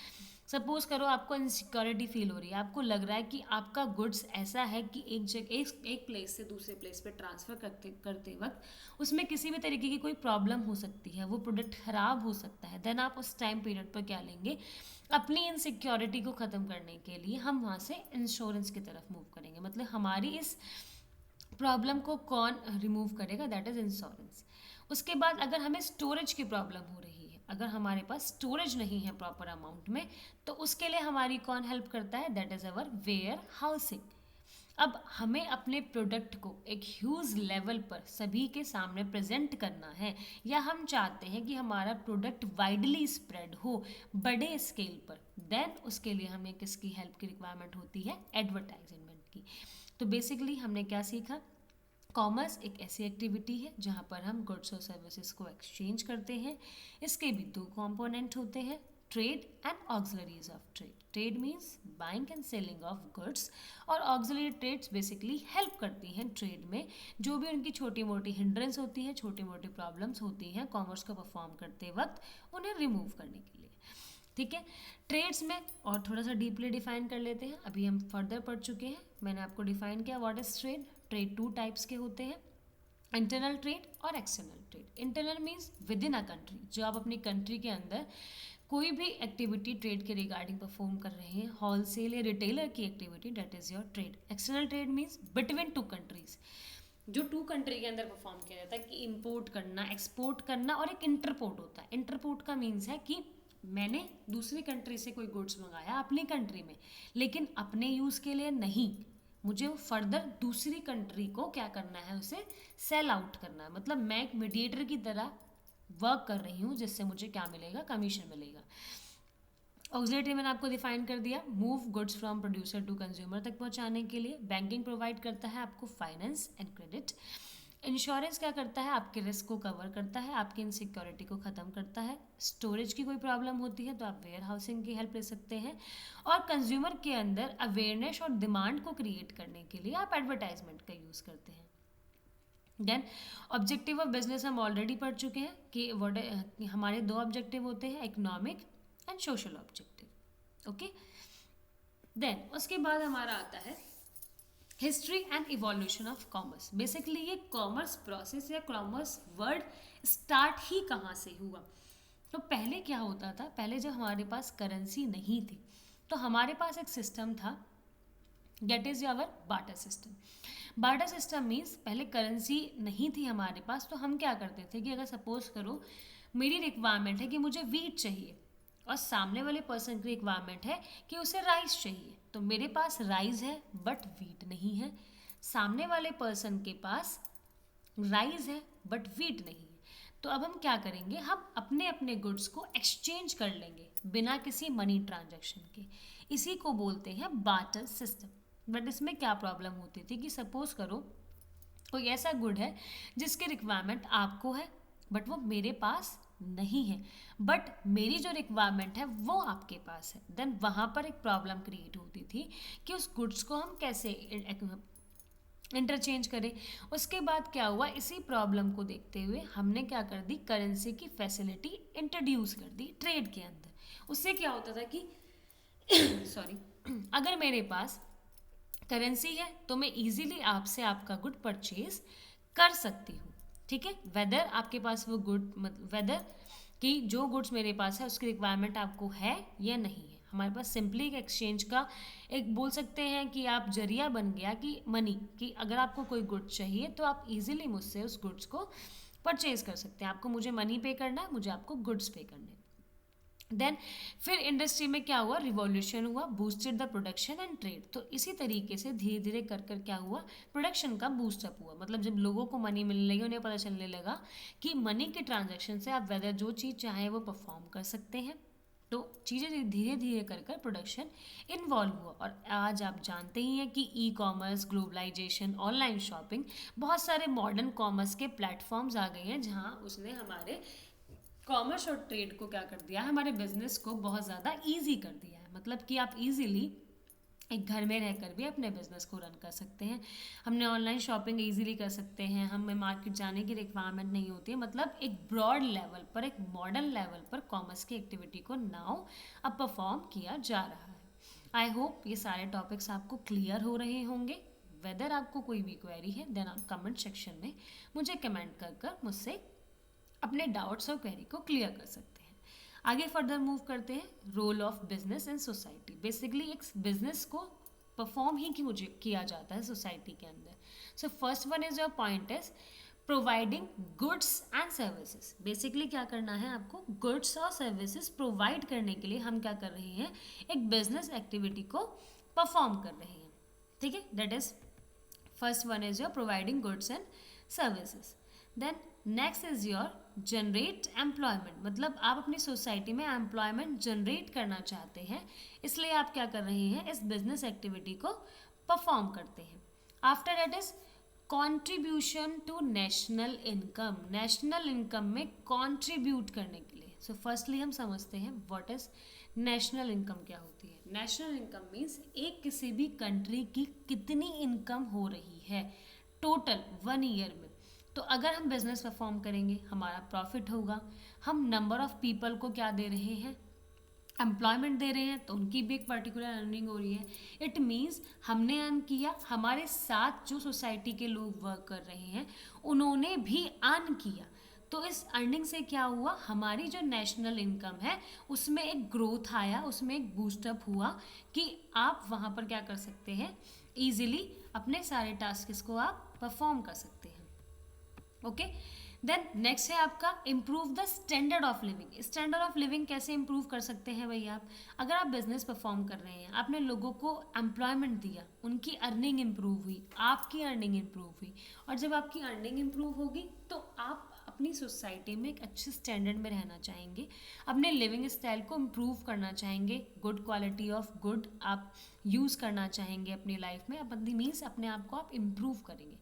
सपोज करो आपको इनसिक्योरिटी फील हो रही है, आपको लग रहा है कि आपका गुड्स ऐसा है कि एक जगह एक प्लेस से दूसरे प्लेस पे ट्रांसफ़र करते वक्त उसमें किसी भी तरीके की कोई प्रॉब्लम हो सकती है, वो प्रोडक्ट ख़राब हो सकता है, देन आप उस टाइम पीरियड पर क्या लेंगे, अपनी इनसिक्योरिटी को ख़त्म करने के लिए हम वहाँ से इंश्योरेंस की तरफ मूव करेंगे। मतलब हमारी इस प्रॉब्लम को कौन रिमूव करेगा, दैट इज इंश्योरेंस। उसके बाद अगर हमें स्टोरेज की प्रॉब्लम हो रही है, अगर हमारे पास स्टोरेज नहीं है प्रॉपर अमाउंट में, तो उसके लिए हमारी कौन हेल्प करता है, that is our warehousing. अब हमें अपने प्रोडक्ट को एक ह्यूज लेवल पर सभी के सामने प्रेजेंट करना है, या हम चाहते हैं कि हमारा प्रोडक्ट वाइडली स्प्रेड हो बड़े स्केल पर, देन उसके लिए हमें किसकी हेल्प की रिक्वायरमेंट होती है, एडवर्टाइजमेंट की। तो बेसिकली हमने क्या सीखा, कॉमर्स एक ऐसी एक्टिविटी है जहाँ पर हम गुड्स और सर्विसेज को एक्सचेंज करते हैं। इसके भी दो कंपोनेंट होते हैं, trade and auxiliaries of trade. Trade means buying and selling of goods, और ऑक्सिलरी ट्रेड्स बेसिकली हेल्प करती हैं ट्रेड में, जो भी उनकी छोटी मोटी हिंड्रेंस होती है, छोटी मोटी प्रॉब्लम्स होती हैं कॉमर्स को परफॉर्म करते वक्त, उन्हें रिमूव करने के लिए। ठीक है, ट्रेड्स में और थोड़ा सा डीपली डिफाइन कर लेते हैं। अभी हम फर्दर पढ़ चुके हैं, मैंने आपको डिफाइन किया what is trade. Trade two types के होते हैं, इंटरनल ट्रेड और external trade. Internal means with in a country, जो आप अपनी कंट्री के अंदर कोई भी एक्टिविटी ट्रेड के रिगार्डिंग परफॉर्म कर रहे हैं, होलसेल या रिटेलर की activity, that is your trade. External trade means between two countries, जो टू कंट्री के अंदर परफॉर्म किया जाता है, कि इंपोर्ट करना, एक्सपोर्ट करना, और एक इंटरपोर्ट होता है। इंटरपोर्ट का मीन्स है कि मैंने दूसरी कंट्री से कोई गुड्स मंगाया अपनी कंट्री में, लेकिन अपने यूज़ के लिए नहीं, मुझे फर्दर दूसरी कंट्री को क्या करना है, उसे सेल आउट करना है। मतलब मैं एक मीडिएटर की तरह वर्क कर रही हूँ, जिससे मुझे क्या मिलेगा, कमीशन मिलेगा। ऑक्सिलरी मैंने आपको डिफाइन कर दिया, move goods from producer to consumer तक पहुंचाने के लिए। बैंकिंग प्रोवाइड करता है आपको फाइनेंस एंड क्रेडिट। इंश्योरेंस क्या करता है, आपके रिस्क को कवर करता है, आपकी इनसिक्योरिटी को ख़त्म करता है। स्टोरेज की कोई प्रॉब्लम होती है तो आप वेयर हाउसिंग की हेल्प ले सकते हैं। और कंज्यूमर के अंदर अवेयरनेस और डिमांड को क्रिएट करने के लिए आप एडवर्टाइजमेंट का यूज़ करते हैं। देन ऑब्जेक्टिव ऑफ बिजनेस हम ऑलरेडी पढ़ चुके हैं कि हमारे दो ऑब्जेक्टिव होते हैं, economic and social objective. Okay, then उसके बाद हमारा आता है history and evolution of commerce. Basically ये कॉमर्स प्रोसेस या कॉमर्स वर्ड स्टार्ट ही कहाँ से हुआ। तो पहले क्या होता था, पहले जब हमारे पास करेंसी नहीं थी, तो हमारे पास एक सिस्टम था, that is our barter system. Barter system means पहले करेंसी नहीं थी हमारे पास, तो हम क्या करते थे कि अगर सपोज करो मेरी रिक्वायरमेंट है कि मुझे वीट चाहिए, और सामने वाले पर्सन की रिक्वायरमेंट है कि उसे राइस चाहिए, तो मेरे पास राइस है बट वीट नहीं है, सामने वाले पर्सन के पास राइस है बट वीट नहीं है। तो अब हम क्या करेंगे, हम अपने अपने गुड्स को एक्सचेंज कर लेंगे बिना किसी मनी ट्रांजैक्शन के। इसी को बोलते हैं बार्टर सिस्टम। बट इसमें क्या प्रॉब्लम होती थी कि सपोज करो कोई ऐसा गुड है जिसकी रिक्वायरमेंट आपको है बट वो मेरे पास नहीं है, बट मेरी जो रिक्वायरमेंट है वो आपके पास है, देन वहाँ पर एक प्रॉब्लम क्रिएट होती थी कि उस गुड्स को हम कैसे इंटरचेंज करें। उसके बाद क्या हुआ, इसी प्रॉब्लम को देखते हुए हमने क्या कर दी, करेंसी की फैसिलिटी इंट्रोड्यूस कर दी ट्रेड के अंदर। उससे क्या होता था कि सॉरी अगर मेरे पास करेंसी है तो मैं इजीली आपसे आपका गुड परचेज कर सकती हूँ। ठीक है, वेदर आपके पास वो गुड, वेदर कि जो गुड्स मेरे पास है उसकी रिक्वायरमेंट आपको है या नहीं है। हमारे पास सिंपली एक एक्सचेंज का एक बोल सकते हैं कि आप जरिया बन गया कि मनी, कि अगर आपको कोई गुड्स चाहिए तो आप इजीली मुझसे उस गुड्स को परचेज कर सकते हैं। आपको मुझे मनी पे करना है, मुझे आपको गुड्स पे करने हैं। देन फिर इंडस्ट्री में क्या हुआ, रिवॉल्यूशन हुआ, boosted the production and trade. तो इसी तरीके से धीरे धीरे कर कर क्या हुआ, प्रोडक्शन का बूस्टअप हुआ। मतलब जब लोगों को मनी मिलने लगी, उन्हें पता चलने लगा कि मनी के ट्रांजैक्शन से आप वेदर जो चीज़ चाहें वो परफॉर्म कर सकते हैं। तो चीज़ें धीरे धीरे कर कर प्रोडक्शन इन्वॉल्व हुआ। और आज आप जानते ही हैं कि e commerce, globalisation, online shopping, बहुत सारे मॉडर्न कॉमर्स के प्लेटफॉर्म्स आ गए हैं, जहाँ उसने हमारे कॉमर्स और ट्रेड को क्या कर दिया है, हमारे बिजनेस को बहुत ज़्यादा इजी कर दिया है। मतलब कि आप इजीली एक घर में रहकर भी अपने बिजनेस को रन कर सकते हैं। हमने ऑनलाइन शॉपिंग इजीली कर सकते हैं, हमें मार्केट जाने की रिक्वायरमेंट नहीं होती है। मतलब एक ब्रॉड लेवल पर, एक मॉडर्न लेवल पर कॉमर्स की एक्टिविटी को नाउ अब परफॉर्म किया जा रहा है। आई होप ये सारे टॉपिक्स आपको क्लियर हो रहे होंगे। वेदर आपको कोई भी क्वेरी है देन आप कमेंट सेक्शन में मुझे कमेंट कर कर मुझसे अपने डाउट्स और क्वेरी को क्लियर कर सकते हैं। आगे फर्दर मूव करते हैं, role of business in society. Basically एक बिजनेस को परफॉर्म ही किया जाता है सोसाइटी के अंदर। So first one is your point is providing goods and services. Basically क्या करना है आपको, गुड्स और सर्विसेज प्रोवाइड करने के लिए हम क्या कर रहे हैं, एक बिजनेस एक्टिविटी को परफॉर्म कर रहे हैं, ठीक है। That is first one is your providing goods and services. Then next is your generate employment, मतलब आप अपनी सोसाइटी में एम्प्लॉयमेंट जनरेट करना चाहते हैं, इसलिए आप क्या कर रहे हैं, इस बिजनेस एक्टिविटी को परफॉर्म करते हैं। After that is contribution to national income, national income में कॉन्ट्रीब्यूट करने के लिए। सो फर्स्टली हम समझते हैं व्हाट इज नेशनल इनकम क्या होती है। नेशनल इनकम मीन्स एक किसी भी कंट्री की कितनी इनकम हो रही है टोटल 1 ईयर में। तो अगर हम बिजनेस परफॉर्म करेंगे हमारा प्रॉफिट होगा, हम नंबर ऑफ पीपल को क्या दे रहे हैं, एम्प्लॉयमेंट दे रहे हैं, तो उनकी भी एक पर्टिकुलर अर्निंग हो रही है। इट मीन्स हमने अर्न किया, हमारे साथ जो सोसाइटी के लोग वर्क कर रहे हैं उन्होंने भी अर्न किया, तो इस अर्निंग से क्या हुआ, हमारी जो नेशनल इनकम है उसमें एक ग्रोथ आया, उसमें एक बूस्टअप हुआ कि आप वहाँ पर क्या कर सकते हैं, ईजिली अपने सारे टास्क को आप परफॉर्म कर सकते हैं। ओके, देन नेक्स्ट है आपका improve the standard of living. Standard of living कैसे इम्प्रूव कर सकते हैं भैया आप, अगर आप बिजनेस परफॉर्म कर रहे हैं, आपने लोगों को एम्प्लॉयमेंट दिया, उनकी अर्निंग इम्प्रूव हुई, आपकी अर्निंग इम्प्रूव हुई, और जब आपकी अर्निंग इम्प्रूव होगी तो आप अपनी सोसाइटी में एक अच्छे स्टैंडर्ड में रहना चाहेंगे, अपने लिविंग स्टाइल को इम्प्रूव करना चाहेंगे, गुड क्वालिटी ऑफ गुड आप यूज़ करना चाहेंगे अपनी लाइफ में, अपनी मीन्स अपने आप को आप इम्प्रूव करेंगे।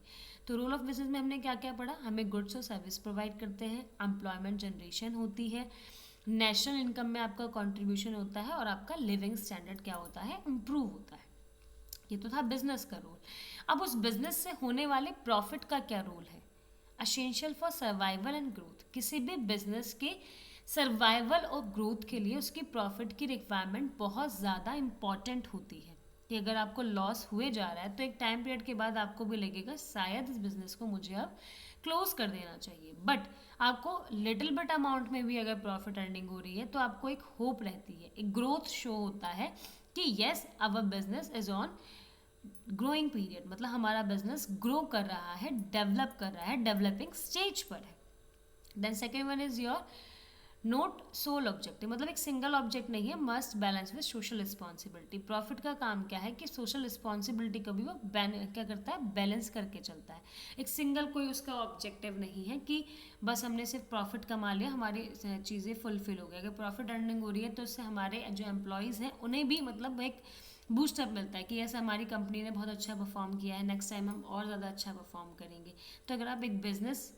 तो रोल ऑफ बिजनेस में हमने क्या क्या पढ़ा, हमें गुड्स और सर्विस प्रोवाइड करते हैं, एम्प्लॉयमेंट जनरेशन होती है, नेशनल इनकम में आपका कंट्रीब्यूशन होता है, और आपका लिविंग स्टैंडर्ड क्या होता है, इम्प्रूव होता है। ये तो था बिजनेस का रोल। अब उस बिजनेस से होने वाले प्रॉफिट का क्या रोल है, essential for survival and growth. किसी भी बिजनेस के सर्वाइवल और ग्रोथ के लिए उसकी प्रॉफिट की रिक्वायरमेंट बहुत ज़्यादा इम्पॉर्टेंट होती है, कि अगर आपको लॉस हुए जा रहा है तो एक टाइम पीरियड के बाद आपको भी लगेगा शायद इस बिजनेस को मुझे अब क्लोज कर देना चाहिए, बट आपको लिटिल बिट अमाउंट में भी अगर प्रॉफिट अर्निंग हो रही है तो आपको एक होप रहती है, एक ग्रोथ शो होता है कि yes our business is on growing period, मतलब हमारा बिजनेस ग्रो कर रहा है, डेवलप कर रहा है, डेवलपिंग स्टेज पर है। Then second one is your not sole objective, मतलब एक सिंगल ऑब्जेक्ट नहीं है, must balance with social responsibility. Profit का काम क्या है कि सोशल रिस्पॉन्सिबिलिटी को भी वो क्या करता है, बैलेंस करके चलता है। एक सिंगल कोई उसका ऑब्जेक्टिव नहीं है कि बस हमने सिर्फ प्रॉफिट कमा लिया, हमारी चीज़ें फुलफिल हो गई। अगर प्रॉफिट अर्निंग हो रही है तो उससे हमारे जो एम्प्लॉयज़ हैं उन्हें भी मतलब एक बूस्टअप मिलता है कि ऐसा हमारी कंपनी ने बहुत अच्छा परफॉर्म किया है, नेक्स्ट टाइम हम और ज़्यादा अच्छा परफॉर्म करेंगे। तो अगर आप एक बिजनेस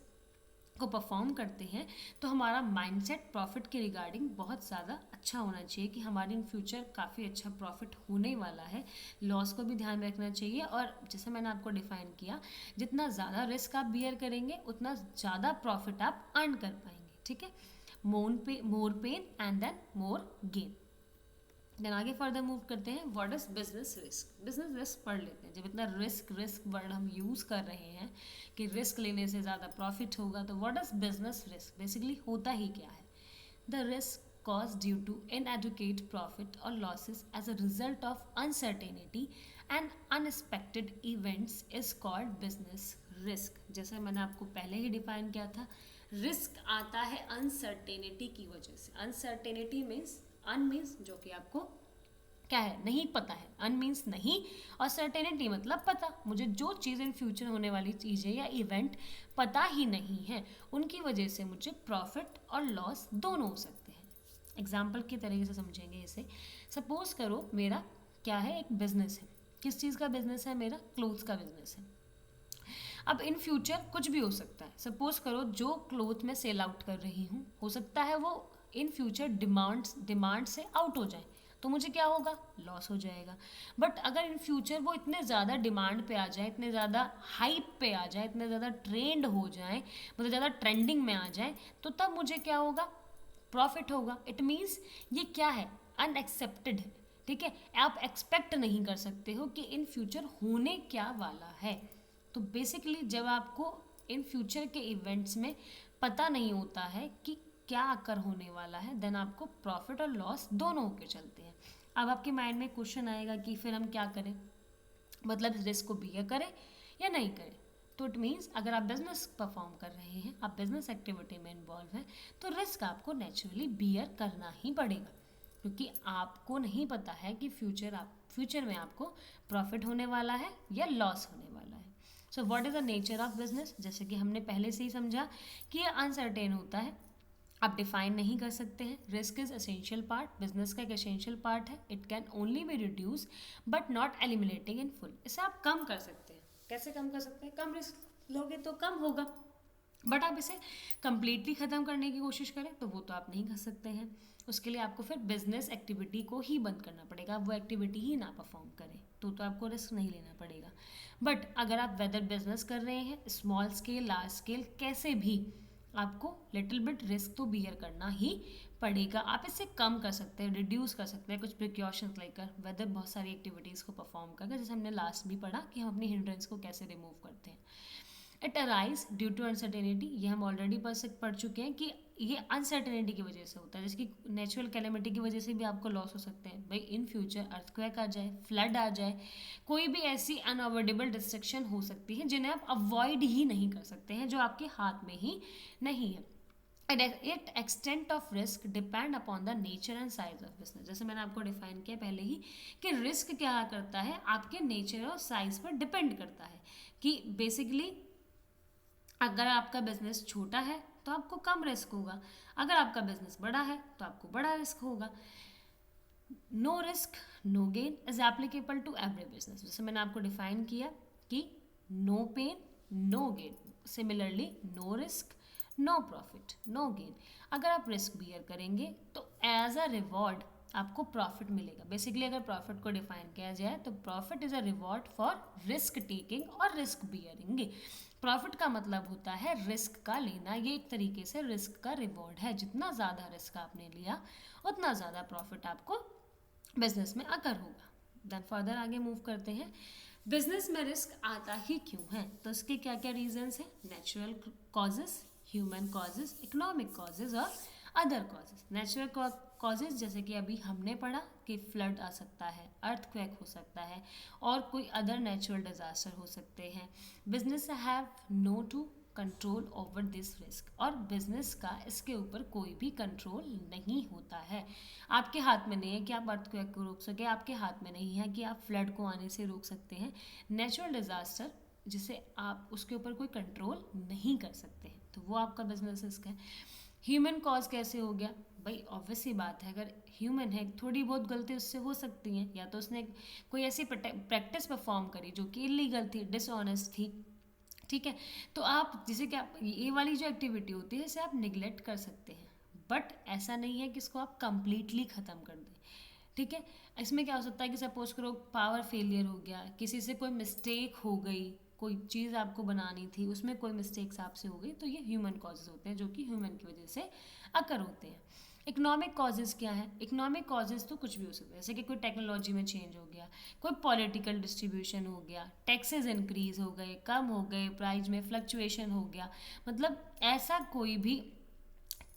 को परफॉर्म करते हैं तो हमारा माइंडसेट प्रॉफिट के रिगार्डिंग बहुत ज़्यादा अच्छा होना चाहिए कि हमारे इन फ्यूचर काफ़ी अच्छा प्रॉफिट होने वाला है, लॉस को भी ध्यान में रखना चाहिए। और जैसे मैंने आपको डिफाइन किया, जितना ज़्यादा रिस्क आप बियर करेंगे उतना ज़्यादा प्रॉफिट आप अर्न कर पाएंगे, ठीक है। More pain and then more gain. Then आगे फर्दर मूव करते हैं, what is business risk. Business risk पढ़ लेते हैं। जब इतना रिस्क वर्ड हम यूज़ कर रहे हैं कि रिस्क लेने से ज़्यादा प्रॉफिट होगा, तो what is business risk, basically होता ही क्या है। The risk caused due to inadequate profit or losses as a result of uncertainty and unexpected events is called business risk। जैसे मैंने आपको पहले ही डिफाइन किया था, रिस्क आता है अनसर्टेनिटी की वजह से। अनसर्टेनिटी मीन्स अन मीन्स जो कि आपको क्या है, नहीं पता है, अन मीन्स नहीं, और सर्टेनिटी मतलब पता। मुझे जो चीज़ इन फ्यूचर होने वाली चीज़ें या इवेंट पता ही नहीं है, उनकी वजह से मुझे प्रॉफिट और लॉस दोनों हो सकते हैं। एग्जाम्पल की तरीके से समझेंगे इसे। सपोज करो मेरा क्या है, एक बिजनेस है। किस चीज़ का बिजनेस है मेरा, क्लोथ्स का बिजनेस है। अब इन फ्यूचर कुछ भी हो सकता है। सपोज करो जो क्लोथ मैं सेल आउट कर रही हूँ, हो सकता है वो इन फ्यूचर डिमांड से आउट हो जाए, तो मुझे क्या होगा, लॉस हो जाएगा। बट अगर इन फ्यूचर वो इतने ज़्यादा डिमांड पे आ जाए, इतने ज़्यादा हाइप पे आ जाए, इतने ज़्यादा ट्रेंड हो जाए, मतलब ज़्यादा ट्रेंडिंग में आ जाए, तो तब मुझे क्या होगा, प्रॉफिट होगा। इट मीन्स ये क्या है, अनएक्सेप्टेड है, ठीक है। आप एक्सपेक्ट नहीं कर सकते हो कि इन फ्यूचर होने क्या वाला है। तो बेसिकली जब आपको इन फ्यूचर के इवेंट्स में पता नहीं होता है कि क्या आकर होने वाला है, देन आपको प्रॉफिट और लॉस दोनों होके चलते हैं। अब आपके माइंड में क्वेश्चन आएगा कि फिर हम क्या करें, मतलब रिस्क को बियर करें या नहीं करें। तो इट मीन्स अगर आप बिजनेस परफॉर्म कर रहे हैं, आप बिजनेस एक्टिविटी में इन्वॉल्व हैं, तो रिस्क आपको नेचुरली बियर करना ही पड़ेगा, क्योंकि आपको नहीं पता है कि फ्यूचर में आपको प्रॉफिट होने वाला है या लॉस होने वाला है। So what is the nature of business, जैसे कि हमने पहले से ही समझा कि ये अनसर्टेन होता है, आप डिफाइन नहीं कर सकते हैं। Risk is essential part, business का एक एसेंशियल पार्ट है। It can only be reduce but not eliminating in full. इसे आप कम कर सकते हैं। कैसे कम कर सकते हैं? कम रिस्क लोगे तो कम होगा, बट आप इसे कंप्लीटली ख़त्म करने की कोशिश करें तो वो तो आप नहीं कर सकते हैं। उसके लिए आपको फिर बिजनेस एक्टिविटी को ही बंद करना पड़ेगा, वो एक्टिविटी ही ना परफॉर्म करें, तो आपको रिस्क नहीं लेना पड़ेगा। बट अगर आप वेदर बिजनेस कर रहे हैं, स्मॉल स्केल लार्ज स्केल, कैसे भी आपको लिटिल बिट रिस्क तो बियर करना ही पड़ेगा। आप इसे कम कर सकते हैं, रिड्यूस कर सकते हैं कुछ प्रिकॉशंस लेकर, वेदर बहुत सारी एक्टिविटीज़ को परफॉर्म करके, जैसे हमने लास्ट भी पढ़ा कि हम अपनी हिंड्रेंस को कैसे रिमूव करते हैं। It arise due to uncertainty, ये हम ऑलरेडी पढ़ चुके हैं कि ये अनसर्टेनिटी की वजह से होता है। जैसे कि नेचुरल कैलेमिटी की वजह से भी आपको लॉस हो सकते हैं, भाई इन फ्यूचर अर्थक्वेक आ जाए, फ्लड आ जाए, कोई भी ऐसी अनअवॉइडेबल डिस्ट्रक्शन हो सकती है जिन्हें आप अवॉइड ही नहीं कर सकते हैं, जो आपके हाथ में ही नहीं है। It extent of risk depend upon the nature and size of business. जैसे मैंने आपको डिफाइन किया पहले ही कि रिस्क क्या करता है, आपके नेचर और साइज पर डिपेंड करता है। कि बेसिकली अगर आपका बिजनेस छोटा है तो आपको कम रिस्क होगा, अगर आपका बिजनेस बड़ा है तो आपको बड़ा रिस्क होगा। No risk no gain is applicable to every business. जैसे मैंने आपको डिफाइन किया कि no pain no gain, similarly no risk no profit no gain. अगर आप रिस्क बियर करेंगे तो एज अ रिवॉर्ड आपको प्रॉफिट मिलेगा। बेसिकली अगर प्रॉफिट को डिफाइन किया जाए तो profit is a reward for risk taking और रिस्क बियरिंग। प्रॉफिट का मतलब होता है रिस्क का लेना, ये एक तरीके से रिस्क का रिवॉर्ड है। जितना ज़्यादा रिस्क आपने लिया उतना ज़्यादा प्रॉफिट आपको बिजनेस में अकर होगा। देन फर्दर आगे मूव करते हैं, बिजनेस में रिस्क आता ही क्यों है, तो इसके क्या क्या रीजंस हैं? Natural causes, human causes, economic causes और अदर कॉजेस। नेचुरल कॉजेज जैसे कि अभी हमने पढ़ा कि फ्लड आ सकता है, अर्थक्वेक हो सकता है और कोई अदर नेचुरल डिजास्टर हो सकते हैं। Business have no to control over this risk, और बिजनेस का इसके ऊपर कोई भी कंट्रोल नहीं होता है। आपके हाथ में नहीं है कि आप अर्थक्वेक को रोक सके, आपके हाथ में नहीं है कि आप फ्लड को आने से रोक सकते हैं। नेचुरल डिजास्टर जिसे आप उसके ऊपर कोई कंट्रोल नहीं कर सकते हैं, तो वो आपका बिजनेस रिस्क है। ह्यूमन कॉज कैसे हो गया? भाई ऑब्वियस सी बात है, अगर ह्यूमन है थोड़ी बहुत गलती उससे हो सकती हैं, या तो उसने कोई ऐसी प्रैक्टिस परफॉर्म करी जो कि इलीगल थी, डिसऑनेस्ट थी, ठीक है। तो आप जैसे कि आप ये वाली जो एक्टिविटी होती है इसे आप निगलेक्ट कर सकते हैं, बट ऐसा नहीं है कि इसको आप कंप्लीटली ख़त्म कर दें, ठीक है। इसमें क्या हो सकता है कि सपोज करो पावर फेलियर हो गया, किसी से कोई मिस्टेक हो गई, कोई चीज़ आपको बनानी थी उसमें कोई मिस्टेक्स आपसे हो गई, तो ये ह्यूमन कॉजेज होते हैं जो कि ह्यूमन की वजह से अकर होते हैं। इकोनॉमिक कॉजेज़ क्या है? इकोनॉमिक कॉजेज़ तो कुछ भी हो सकता है, जैसे कि कोई टेक्नोलॉजी में चेंज हो गया, कोई पॉलिटिकल डिस्ट्रीब्यूशन हो गया, टैक्सेस इंक्रीज हो गए, कम हो गए, प्राइस में फ्लक्चुएशन हो गया, मतलब ऐसा कोई भी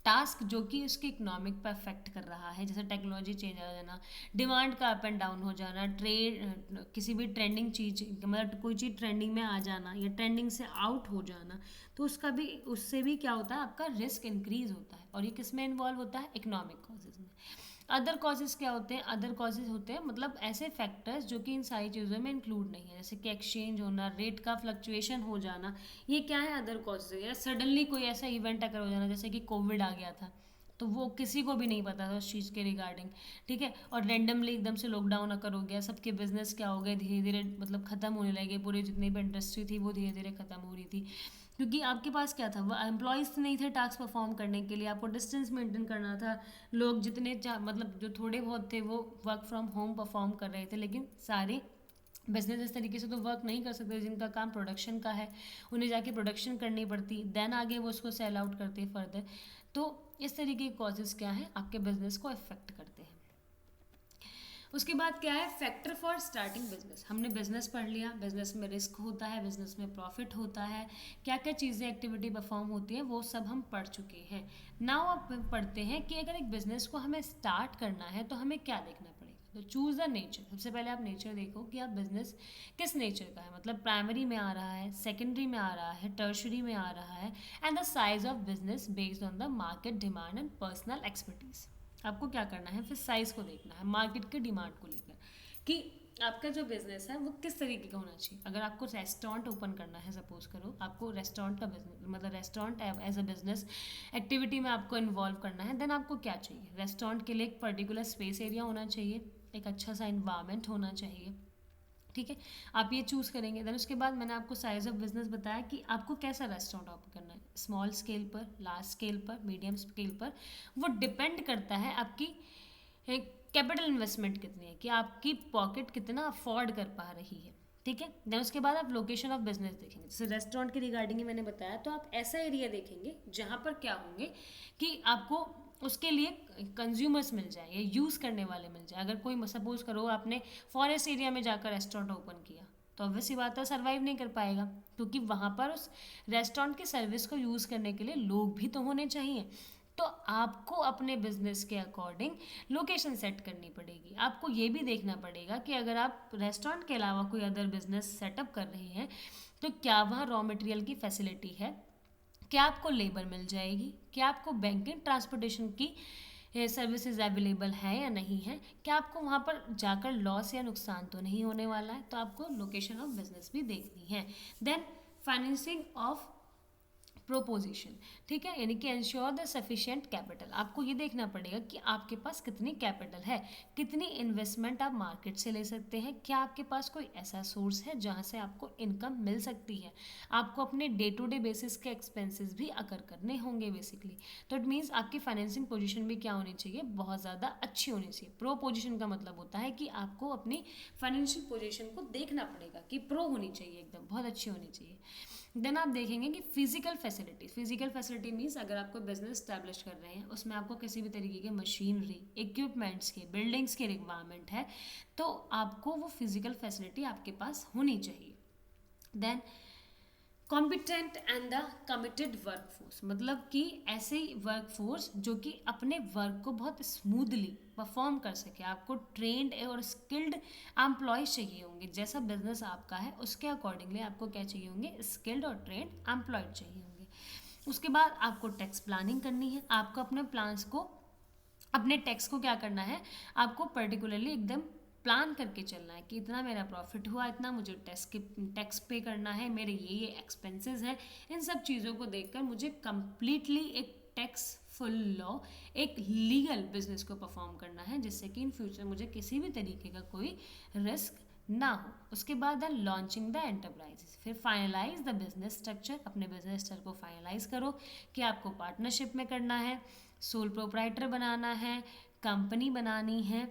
टास्क जो कि उसके इकोनॉमिक पर अफेक्ट कर रहा है, जैसे टेक्नोलॉजी चेंज हो जाना, डिमांड का अप एंड डाउन हो जाना, ट्रेड किसी भी ट्रेंडिंग चीज़ मतलब कोई चीज़ ट्रेंडिंग में आ जाना या ट्रेंडिंग से आउट हो जाना, तो उसका भी उससे भी क्या होता है, आपका रिस्क इंक्रीज होता है, और ये किस में इन्वॉल्व होता है? इकोनॉमिक कॉजेज में। अदर कॉजेज क्या होते हैं? अदर कॉजेज होते हैं मतलब ऐसे फैक्टर्स जो कि इन सारी चीज़ों में इंक्लूड नहीं है, जैसे कि एक्सचेंज होना, रेट का फ्लक्चुएशन हो जाना, ये क्या है? Other causes. या सडनली कोई ऐसा इवेंट अगर हो जाना, जैसे कि कोविड आ गया था, तो वो किसी को भी नहीं पता था उस चीज़ के रिगार्डिंग, ठीक है, और रेंडमली एकदम से लॉकडाउन अकर हो गया, सबके बिजनेस क्या हो गए, धीरे धीरे मतलब ख़त्म होने लगे, पूरे जितनी भी इंडस्ट्री थी वो धीरे धीरे ख़त्म हो रही थी, क्योंकि आपके पास क्या था, वो एम्प्लॉयज़ नहीं थे टास्क परफॉर्म करने के लिए, आपको डिस्टेंस मेंटेन करना था, लोग जितने मतलब जो थोड़े बहुत थे वो वर्क फ्रॉम होम परफॉर्म कर रहे थे, लेकिन सारे बिजनेस इस तरीके से तो वर्क नहीं कर सकते, जिनका काम प्रोडक्शन का है उन्हें जाके प्रोडक्शन करनी पड़ती, देन आगे वो उसको सेल आउट करते फर्दर। तो इस तरीके के कॉजेज़ क्या हैं, आपके बिजनेस को अफेक्ट करते हैं। उसके बाद क्या है? Factor for starting business. हमने बिजनेस पढ़ लिया, बिजनेस में रिस्क होता है, बिजनेस में प्रॉफिट होता है, क्या क्या चीज़ें एक्टिविटी परफॉर्म होती है वो सब हम पढ़ चुके हैं। नाउ अब पढ़ते हैं कि अगर एक बिजनेस को हमें स्टार्ट करना है तो हमें क्या देखना पड़ेगा। तो चूज़ द नेचर। सबसे पहले आप नेचर देखो कि आप बिजनेस किस नेचर का है, मतलब प्राइमरी में आ रहा है, सेकेंडरी में आ रहा है, टर्शरी में आ रहा है, and the size of business based on the market demand and personal expertise. आपको क्या करना है, फिर साइज को देखना है मार्केट के डिमांड को लेकर कि आपका जो बिजनेस है वो किस तरीके का होना चाहिए। अगर आपको रेस्टोरेंट ओपन करना है, सपोज करो आपको रेस्टोरेंट का बिजनेस, मतलब restaurant as a business activity में आपको इन्वॉल्व करना है, देन आपको क्या चाहिए, रेस्टोरेंट के लिए एक पर्टिकुलर स्पेस एरिया होना चाहिए, एक अच्छा सा इन्वायरमेंट होना चाहिए, ठीक है। आप ये चूज़ करेंगे। देन उसके बाद मैंने आपको साइज ऑफ बिजनेस बताया कि आपको कैसा रेस्टोरेंट ओपन करना है, स्मॉल स्केल पर, लार्ज स्केल पर, मीडियम स्केल पर। वो डिपेंड करता है आपकी कैपिटल इन्वेस्टमेंट कितनी है, कि आपकी पॉकेट कितना अफोर्ड कर पा रही है, ठीक है। देन उसके बाद आप लोकेशन ऑफ बिजनेस देखेंगे। जैसे रेस्टोरेंट के रिगार्डिंग ही मैंने बताया, तो आप ऐसा एरिया देखेंगे जहाँ पर क्या होंगे कि आपको उसके लिए कंज्यूमर्स मिल जाए या यूज़ करने वाले मिल जाए। अगर कोई सपोज करो आपने फॉरेस्ट एरिया में जाकर रेस्टोरेंट ओपन किया, तो ऑब्वियस सी बात है सर्वाइव नहीं कर पाएगा, क्योंकि वहाँ पर उस रेस्टोरेंट की सर्विस को यूज़ करने के लिए लोग भी तो होने चाहिए। तो आपको अपने बिजनेस के अकॉर्डिंग लोकेशन सेट करनी पड़ेगी। आपको ये भी देखना पड़ेगा कि अगर आप रेस्टोरेंट के अलावा कोई अदर बिजनेस सेटअप कर रहे हैं, तो क्या वहाँ रॉ मटेरियल की फैसिलिटी है, क्या आपको लेबर मिल जाएगी, क्या आपको बैंकिंग ट्रांसपोर्टेशन की सर्विसेज अवेलेबल है या नहीं है, क्या आपको वहाँ पर जाकर लॉस या नुकसान तो नहीं होने वाला है। तो आपको लोकेशन ऑफ बिजनेस भी देखनी है। देन फाइनेंसिंग ऑफ प्रोपोजिशन, ठीक है, यानी कि इंश्योर द सफिशिएंट कैपिटल। आपको ये देखना पड़ेगा कि आपके पास कितनी कैपिटल है, कितनी इन्वेस्टमेंट आप मार्केट से ले सकते हैं, क्या आपके पास कोई ऐसा सोर्स है जहाँ से आपको इनकम मिल सकती है। आपको अपने डे टू डे बेसिस के एक्सपेंसेस भी अकर करने होंगे बेसिकली। तो इट मीन्स आपकी फाइनेंसिंग पोजीशन भी क्या होनी चाहिए, बहुत ज़्यादा अच्छी होनी चाहिए। प्रो पोजीशन का मतलब होता है कि आपको अपनी फाइनेंशियल पोजीशन को देखना पड़ेगा कि प्रो होनी चाहिए, एकदम बहुत अच्छी होनी चाहिए। देन आप देखेंगे कि फिजिकल फैसिलिटी मीन्स अगर आप कोई बिजनेस स्टैब्लिश कर रहे हैं, उसमें आपको किसी भी तरीके के मशीनरी, इक्विपमेंट्स के, बिल्डिंग्स के रिक्वायरमेंट है, तो आपको वो फिजिकल फैसिलिटी आपके पास होनी चाहिए। Then competent and the committed workforce, मतलब कि ऐसे वर्कफोर्स जो कि अपने वर्क को बहुत स्मूथली परफॉर्म कर सके। आपको ट्रेंड और स्किल्ड एम्प्लॉयज चाहिए होंगे। जैसा बिजनेस आपका है उसके अकॉर्डिंगली आपको क्या चाहिए होंगे, स्किल्ड और ट्रेंड एम्प्लॉयड चाहिए होंगे। उसके बाद आपको टैक्स प्लानिंग करनी है। आपको अपने प्लान्स को, अपने टैक्स को क्या करना है, आपको पर्टिकुलरली एकदम प्लान करके चलना है कि इतना मेरा प्रॉफिट हुआ, इतना मुझे टैक्स पे करना है, मेरे ये एक्सपेंसेस हैं। इन सब चीज़ों को देखकर मुझे कम्प्लीटली एक टैक्स फुल लॉ, एक लीगल बिजनेस को परफॉर्म करना है, जिससे कि इन फ्यूचर मुझे किसी भी तरीके का कोई रिस्क ना हो। उसके बाद लॉन्चिंग द एंटरप्राइजेस, फिर फाइनलाइज द बिजनेस स्ट्रक्चर। अपने बिजनेस स्ट्रक्चर को फाइनलाइज करो कि आपको पार्टनरशिप में करना है, सोल प्रोप्राइटर बनाना है, कंपनी बनानी है।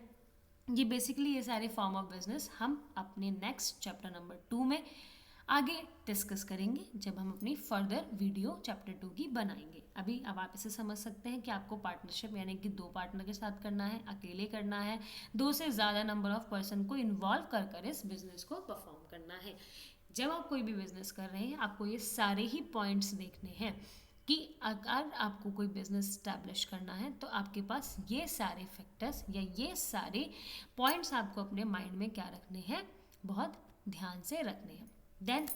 ये बेसिकली ये सारे फॉर्म ऑफ बिजनेस हम अपने नेक्स्ट चैप्टर नंबर 2 में आगे डिस्कस करेंगे, जब हम अपनी फर्दर वीडियो चैप्टर 2 की बनाएंगे। अभी अब आप इसे समझ सकते हैं कि आपको पार्टनरशिप यानी कि 2 पार्टनर के साथ करना है, अकेले करना है, 2 से ज़्यादा नंबर ऑफ पर्सन को इन्वॉल्व कर कर इस बिजनेस को परफॉर्म करना है। जब आप कोई भी बिजनेस कर रहे हैं, आपको ये सारे ही पॉइंट्स देखने हैं कि अगर आपको कोई बिजनेस स्टैब्लिश करना है, तो आपके पास ये सारे फैक्टर्स या ये सारे पॉइंट्स आपको अपने माइंड में क्या रखने हैं, बहुत ध्यान से रखने हैं। देन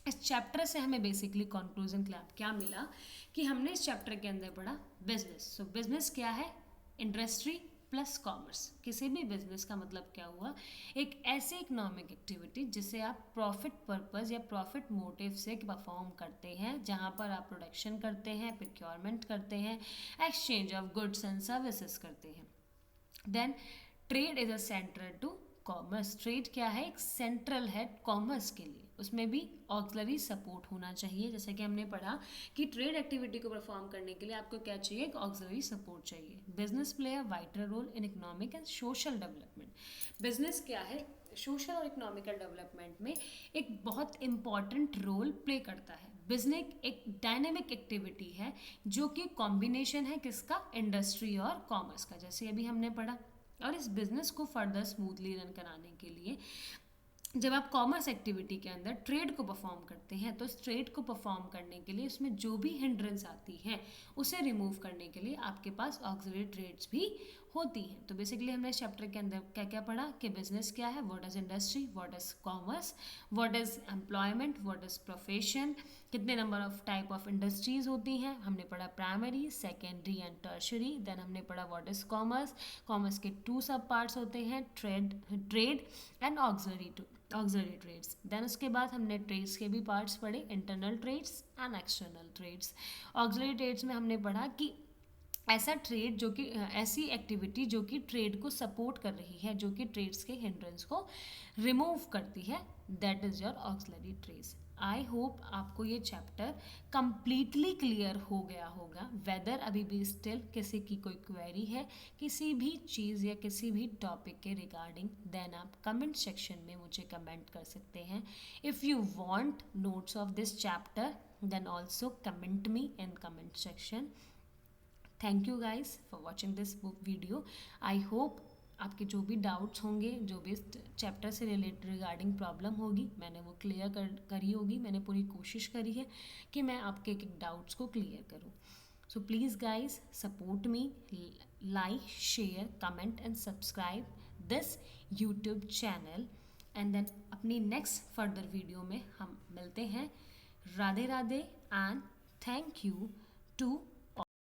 इस चैप्टर से हमें बेसिकली कंक्लूजन क्या मिला कि हमने इस चैप्टर के अंदर पढ़ा बिजनेस। सो बिजनेस क्या है, इंडस्ट्री प्लस कॉमर्स। किसी भी बिजनेस का मतलब क्या हुआ, एक ऐसी इकोनॉमिक एक्टिविटी जिसे आप प्रॉफिट पर्पस या प्रॉफिट मोटिव से परफॉर्म करते हैं, जहां पर आप प्रोडक्शन करते हैं, प्रोक्योरमेंट करते हैं, exchange of goods and services करते हैं। Then trade is a central to commerce. Trade क्या है, एक सेंट्रल है कॉमर्स के लिए। उसमें भी ऑक्सिलरी सपोर्ट होना चाहिए। जैसे कि हमने पढ़ा कि ट्रेड एक्टिविटी को परफॉर्म करने के लिए आपको क्या चाहिए, एक ऑक्सिलरी सपोर्ट चाहिए। Business play a vital role in economic and social development. Business क्या है, सोशल और इकोनॉमिकल डेवलपमेंट में एक बहुत इंपॉर्टेंट रोल प्ले करता है। बिजनेस एक डायनेमिक एक्टिविटी है जो कि कॉम्बिनेशन है किसका, इंडस्ट्री और कॉमर्स का, जैसे अभी हमने पढ़ा। और इस बिजनेस को फर्दर स्मूथली रन कराने के लिए जब आप कॉमर्स एक्टिविटी के अंदर ट्रेड को परफॉर्म करते हैं तो इस ट्रेड को परफॉर्म करने के लिए उसमें जो भी हिंड्रेंस आती है उसे रिमूव करने के लिए आपके पास ऑक्सिलरी ट्रेड्स भी होती हैं। तो बेसिकली हमने इस चैप्टर के अंदर क्या क्या पढ़ा कि बिजनेस क्या है, what is industry, what is commerce, what is employment, what is profession, कितने number of type of industries होती हैं, हमने पढ़ा primary, secondary and tertiary. Then हमने पढ़ा व्हाट इज कॉमर्स, कॉमर्स के 2 सब पार्ट्स होते हैं, trade and auxiliary trades. Then उसके बाद हमने ट्रेड्स के भी पार्ट्स पढ़े, internal trades and external trades. Auxiliary trades में हमने पढ़ा कि ऐसा ट्रेड जो कि ऐसी एक्टिविटी जो कि ट्रेड को सपोर्ट कर रही है, जो कि ट्रेड्स के हिंड्रेंस को रिमूव करती है, that is your auxiliary trades. I hope आपको ये चैप्टर कंप्लीटली क्लियर हो गया होगा। वेदर अभी भी स्टिल किसी की कोई क्वेरी है किसी भी चीज़ या किसी भी टॉपिक के रिगार्डिंग, देन आप कमेंट सेक्शन में मुझे कमेंट कर सकते हैं। If you want notes of this chapter then also comment me in comment section. Thank you guys for watching this book video. I hope आपके जो भी डाउट्स होंगे, जो भी चैप्टर से रिलेटेड रिगार्डिंग प्रॉब्लम होगी, मैंने वो क्लियर करी होगी। मैंने पूरी कोशिश करी है कि मैं आपके एक एक डाउट्स को क्लियर करूँ। So please guys support me, like, share, comment and subscribe this YouTube channel. And then अपनी नेक्स्ट फर्दर वीडियो में हम मिलते हैं। Radhe Radhe and thank you to